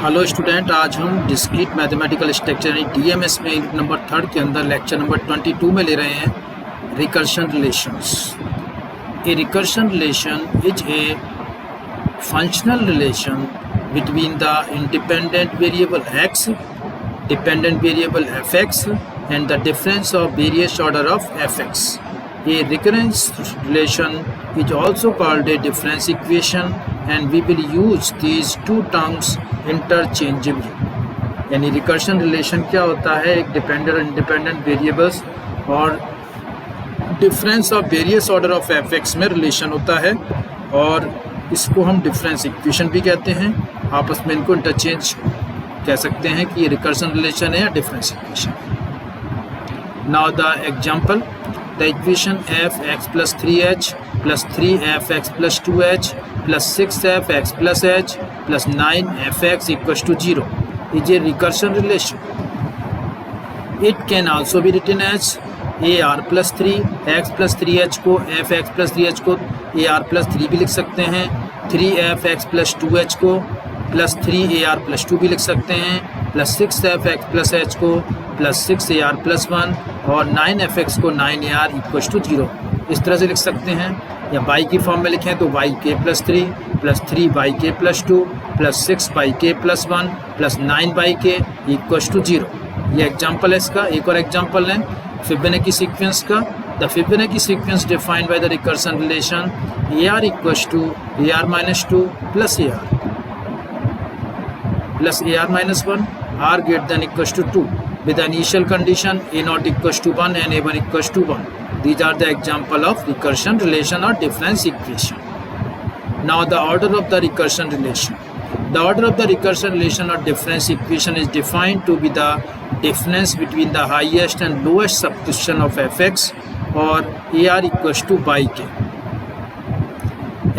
Hello student, आज हम discrete mathematical structure यानी डीएमएस में यूनिट नंबर 3 के अंदर लेक्चर नंबर 22 में ले रहे हैं recursion relations. A recursion relation is a functional relation between the independent variable x, dependent variable fx and the difference of various order of fx. A recurrence relation is also called a difference equation and we will use these two terms interchangeably. यानी recursion relation क्या होता है? एक dependent और independent variables और difference of various order of fx में relation होता है और इसको हम डिफरेंस इक्वेशन भी कहते हैं। आपस में इनको इंटरचेंज कह सकते हैं कि ये रिकर्शन रिलेशन है या difference equation. Now the example, the equation f(x + 3h + 3fx + 2h + 6fx + h + 9fx = 0 is a recursion relation. It can also be written as ar + 3x + 3h को fx + 3h को ar + 3 भी लिख सकते हैं, 3fx + 2h को plus 3ar + 2 भी लिख सकते हैं, प्लस 6fx + h को प्लस 6ar + 1 और 9fx को 9ar = 0 इस तरह से लिख सकते हैं। या बाई की फॉर्म में लिखें तो yk + 3 plus 3yk + 2 plus 6yk + 1 plus 9yk = 0। ये एग्जाम्पल है इसका। एक और एग्जाम्पल है फिबोनाची सीक्वेंस का। The Fibonacci sequence defined by the recursion relation ar = ar - 2 plus ar plus ar minus 1 r greater than equals to 2 with the initial condition a0 equals to 1 and a1 equals to 1. These are the example of recursion relation or difference equation. Now the order of the recursion relation. The order of the recursion relation or difference equation is defined to be the difference between the highest and lowest substitution of fx or ar equals to yk.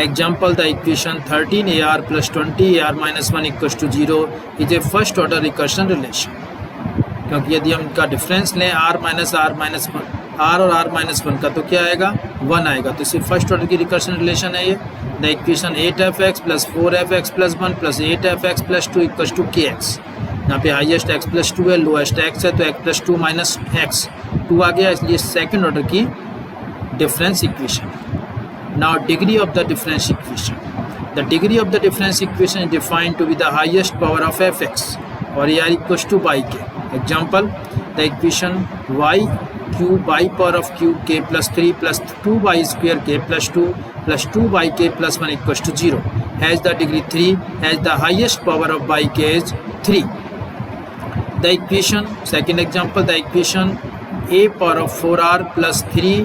Example, the equation 13ar + 20ar - 1 = 0 is a first order recursion relation. क्योंकि यदि हम इनका difference लें r - r और r - 1 का तो क्या आएगा? 1 आएगा। तो इसे फर्स्ट ऑर्डर की रिकर्शन रिलेशन है ये। The equation 8fx + 4fx + 1 + 8fx + 2 = kx। यहाँ पे हाईएस्ट x + 2 है, लोएस्ट x है, तो x + 2 - x 2 आ गया, इसलिए सेकेंड ऑर्डर की difference equation. Now degree of the difference equation. The degree of the difference equation is defined to be the highest power of fx or ar equals to yk. Example, the equation y³ by power of q k + 3 + 2y² k + 2 + 2yk + 1 = 0 has the degree 3, has the highest power of yk is 3. The equation, second example, the equation a power of 4r + 3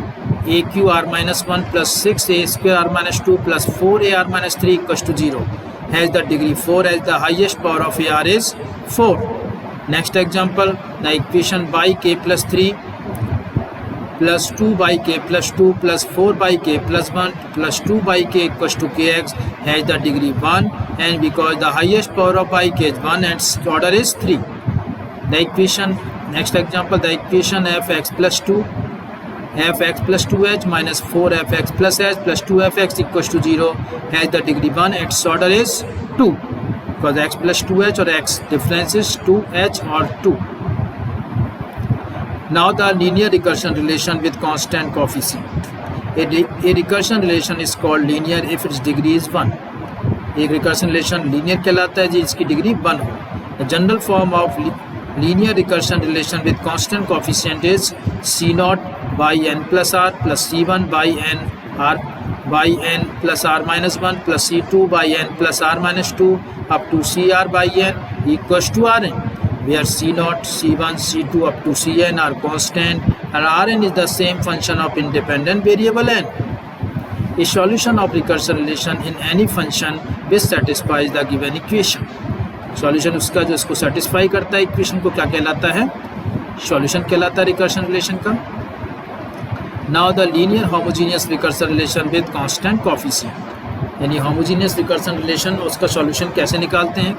aqr - 1 + 6a² - 2 + 4ar - 3 = 0 has the degree 4, as the highest power of ar is 4. Next example, the equation yk + 3 + 2yk + 2 + 4yk + 1 + 2yk = kx has the degree 1, and because the highest power of yk is 1 and its order is 3. The equation, next example, the equation fx + 2 fx + 2h - 4fx + h + 2fx = 0 has the degree 1, its order is 2 because x + 2h or x difference is 2h or 2. Now the linear recursion relation with constant coefficient. A recursion relation is called linear if its degree is 1. एक recursion relation linear कहलाता है जिसकी degree 1 हो। The general form of linear recursion relation with constant coefficient is c0 by n plus r plus c1 by n plus r minus 1 plus c2 by n plus r minus 2 up to cr by n equals to rn, where c0, c1, c2 up to cn are constant and rn is the same function of independent variable n. A solution of recursion relation in any function which satisfies the given equation. Solution उसका जो इसको satisfy करता है equation को क्या कहलाता है? Solution कहलाता है रिकर्शन रिलेशन का। Now the linear homogeneous recursion relation with constant coefficient, यानी होमोजीनियस रिकर्सन रिलेशन उसका सॉल्यूशन कैसे निकालते हैं?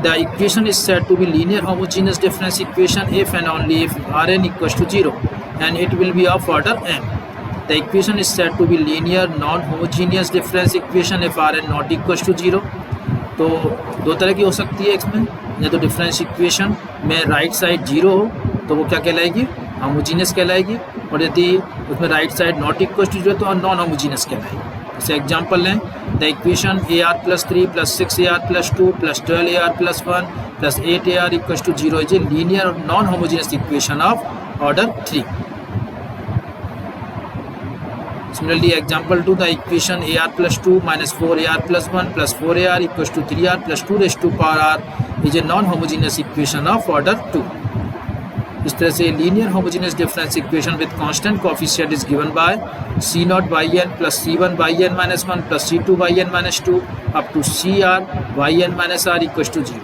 The equation is said to be linear homogeneous difference equation if and only if rn = 0 and it will be of order n. The equation is said to be linear non homogeneous difference equation if rn not equals to 0. तो दो तरह की हो सकती है इसमें, या तो डिफरेंस इक्वेशन में राइट साइड 0 हो तो वो क्या कहलाएगी, होमोजीनियस कहलाएगी, और यदि उसमें right side not equal to 0 तो नॉन होमोजीनियस कहलाएगी। जैसे एग्जांपल लें, the equation AR+3 + 6AR+2 + 12AR+1 + 8AR = 0 is a linear और non homogeneous equation of order 3। Similarly, example 2, the equation AR+2 - 4AR+1 + 4AR = 3R + 2 raised to power R is a non-homogeneous equation of order 2. इस तरह से linear homogeneous difference equation with constant coefficient is given by C0/n + C1/n - 1 + C2/n - 2 up to CR/n - r = 0.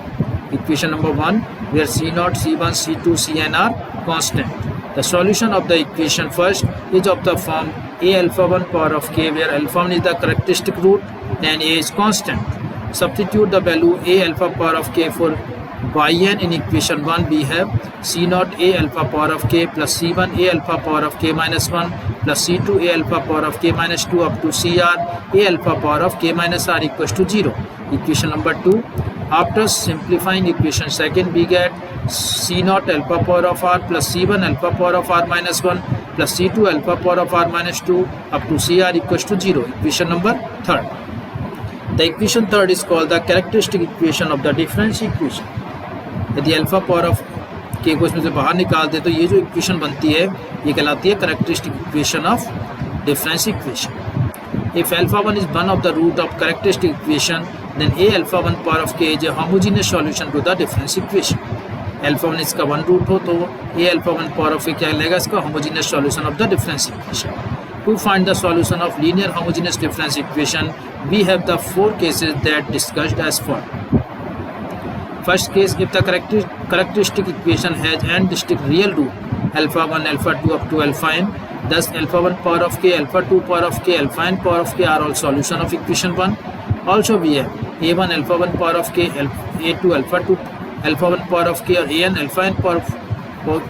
Equation number 1, where C0, C1, C2, Cn are constant. The solution of the equation first is of the form a alpha 1 power of k, where alpha 1 is the characteristic root and a is constant. Substitute the value a alpha power of k for yn in equation 1. We have C0 a alpha power of k plus C1 a alpha power of k minus 1 plus C2 a alpha power of k minus 2 up to CR a alpha power of k minus r equals to 0. Equation number 2. After simplifying equation second, we get C0 alpha power of r plus C1 alpha power of r minus 1 plus C2 alpha power of r minus 2 up to CR equals to 0. Equation number third. The equation third is called the characteristic equation of the difference equation. यदि alpha power of के को इसमें से बाहर निकाल दे तो ये जो इक्वेशन बनती है ये कहलाती है characteristic equation of difference equation. If alpha 1 is one of the root of characteristic equation then a alpha 1 power of k is a homogeneous solution to the difference equation. Alpha 1 इसका one root हो तो ए alpha 1 power of के क्या लगेगा, इसका homogeneous solution of the difference equation. To find the solution of linear homogeneous difference equation we have the 4 cases that discussed as following. First case, if the characteristic equation has n distinct real root alpha 1, alpha 2 up to alpha n, thus alpha 1 power of k, alpha 2 power of k, alpha n power of k are all solution of equation 1. Also we have a1 alpha 1 power of k, a2 alpha 2 alpha 1 power of k or an alpha n power of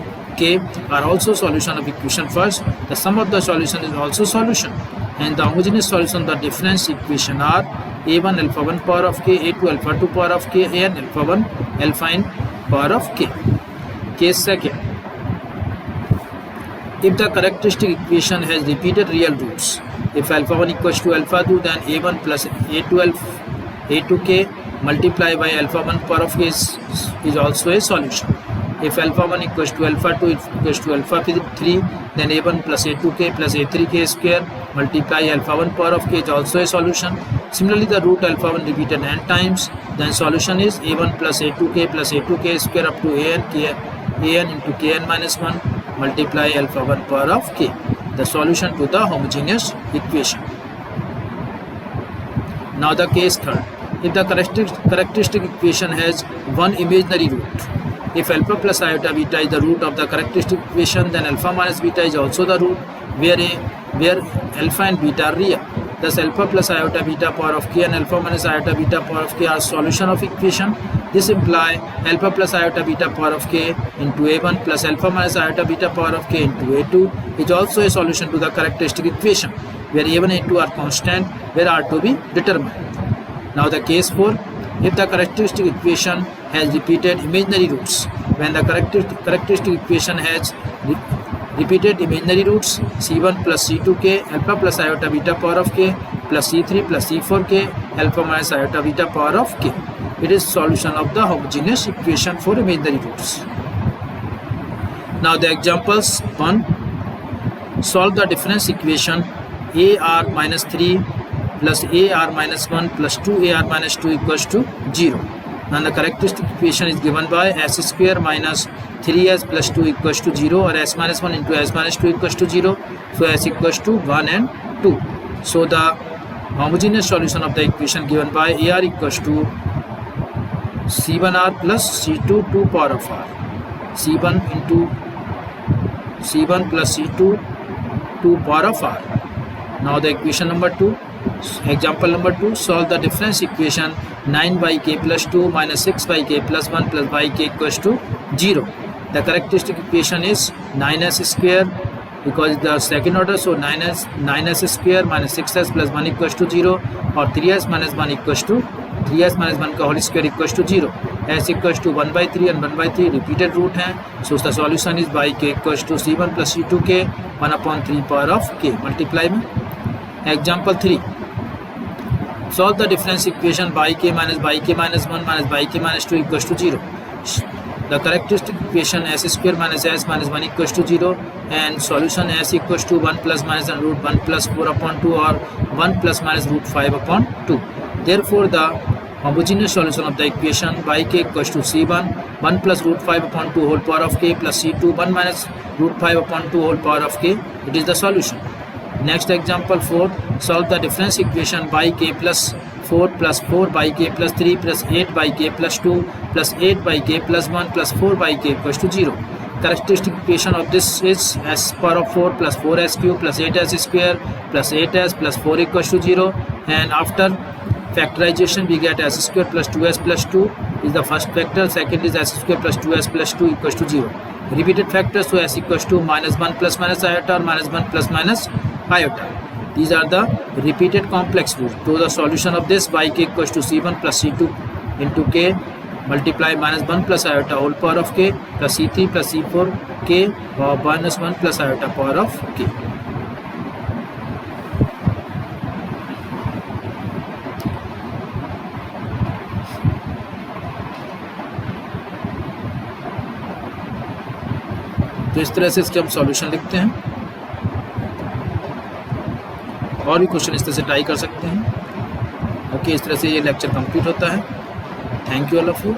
k are also solution of equation first. The sum of the solution is also solution, and the homogeneous solution of the difference equation are a1 alpha 1 power of k, a2 alpha 2 power of k, an alpha 1 alpha n power of k. Case second, if the characteristic equation has repeated real roots, if alpha 1 equals to alpha 2, then a1 plus a2k multiplied by alpha 1 power of k is also a solution. If alpha 1 equals to alpha 2 equals to alpha 3, then a1 plus a2k plus a3k square multiply alpha 1 power of k is also a solution. Similarly, the root alpha 1 repeated n times, then solution is a1 plus a2k plus a2k square up to an into kn minus 1 multiply alpha 1 power of k, the solution to the homogeneous equation. Now the case third, if the characteristic equation has one imaginary root, if alpha plus iota beta is the root of the characteristic equation, then alpha minus beta is also the root, where alpha and beta are real. Thus alpha plus iota beta power of k and alpha minus iota beta power of k are solution of equation. This implies alpha plus iota beta power of k into a1 plus alpha minus iota beta power of k into a2 is also a solution to the characteristic equation, where a1 and a2 are constant, where are to be determined. Now the case 4, if the characteristic equation has repeated imaginary roots, when the characteristic equation has repeated imaginary roots c1 plus c2k alpha plus iota beta power of k plus c3 plus c4k alpha minus iota beta power of k, it is solution of the homogeneous equation for imaginary roots. Now the examples: 1. Solve the difference equation ar minus 3 plus ar minus 1 plus 2ar minus 2 equals to 0. And the characteristic equation is given by s square minus 3s plus 2 equals to 0, or s minus 1 into s minus 2 equals to 0. So s equals to 1 and 2. So the homogeneous solution of the equation given by ar equals to c1r plus c2 2 power of r, c1 into c1 plus c2 2 power of r. Now the equation number 2. Example number 2, solve the difference equation 9 by k plus 2 minus 6 by k plus 1 plus by k equals to 0. The characteristic equation is 9s square, because the second order, so 9s square minus 6s plus 1 equals to 0, or 3s minus 1 equals to 3s minus 1 का whole square equals to 0, s equals to 1/3 and 1/3 repeated root हैं, so the solution is y k equals to c1 plus c2 k 1/3 power of k multiply में। Example 3, solve the difference equation y k minus y k minus 1 minus y k माइनस 2 equals to 0। The characteristic equation s square minus s minus 1 equals to 0 and solution s equals to 1 plus minus and root 1 plus 4 upon 2 or 1 plus minus root 5 upon 2. Therefore, the homogeneous solution of the equation y k equals to c1 1 plus root 5 upon 2 whole power of k plus c2 1 minus root 5 upon 2 whole power of k. It is the solution. Next example 4, solve the difference equation y k plus 4 plus 4 by k plus 3 plus 8 by k plus 2 plus 8 by k plus 1 plus 4 by k equals to 0. Characteristic equation of this is s power of 4 plus 4s cube plus 8s square plus 8s plus 4 equals to 0, and after factorization we get s square plus 2s plus 2 is the first factor, second is s square plus 2s plus 2 equals to 0. Repeated factors, so s equals to minus 1 plus minus iota or minus 1 plus minus iota. These are the repeated complex roots. So the solution of this y k equals to c1 plus c2 into k multiply minus 1 plus iota whole power of k plus c3 plus c4 k or minus 1 plus iota power of k. तो इस तरह से इसके हम solution लिखते हैं, और भी क्वेश्चन इस तरह से ट्राई कर सकते हैं। ओके, इस तरह से ये लेक्चर कंप्लीट होता है। Thank you all of you.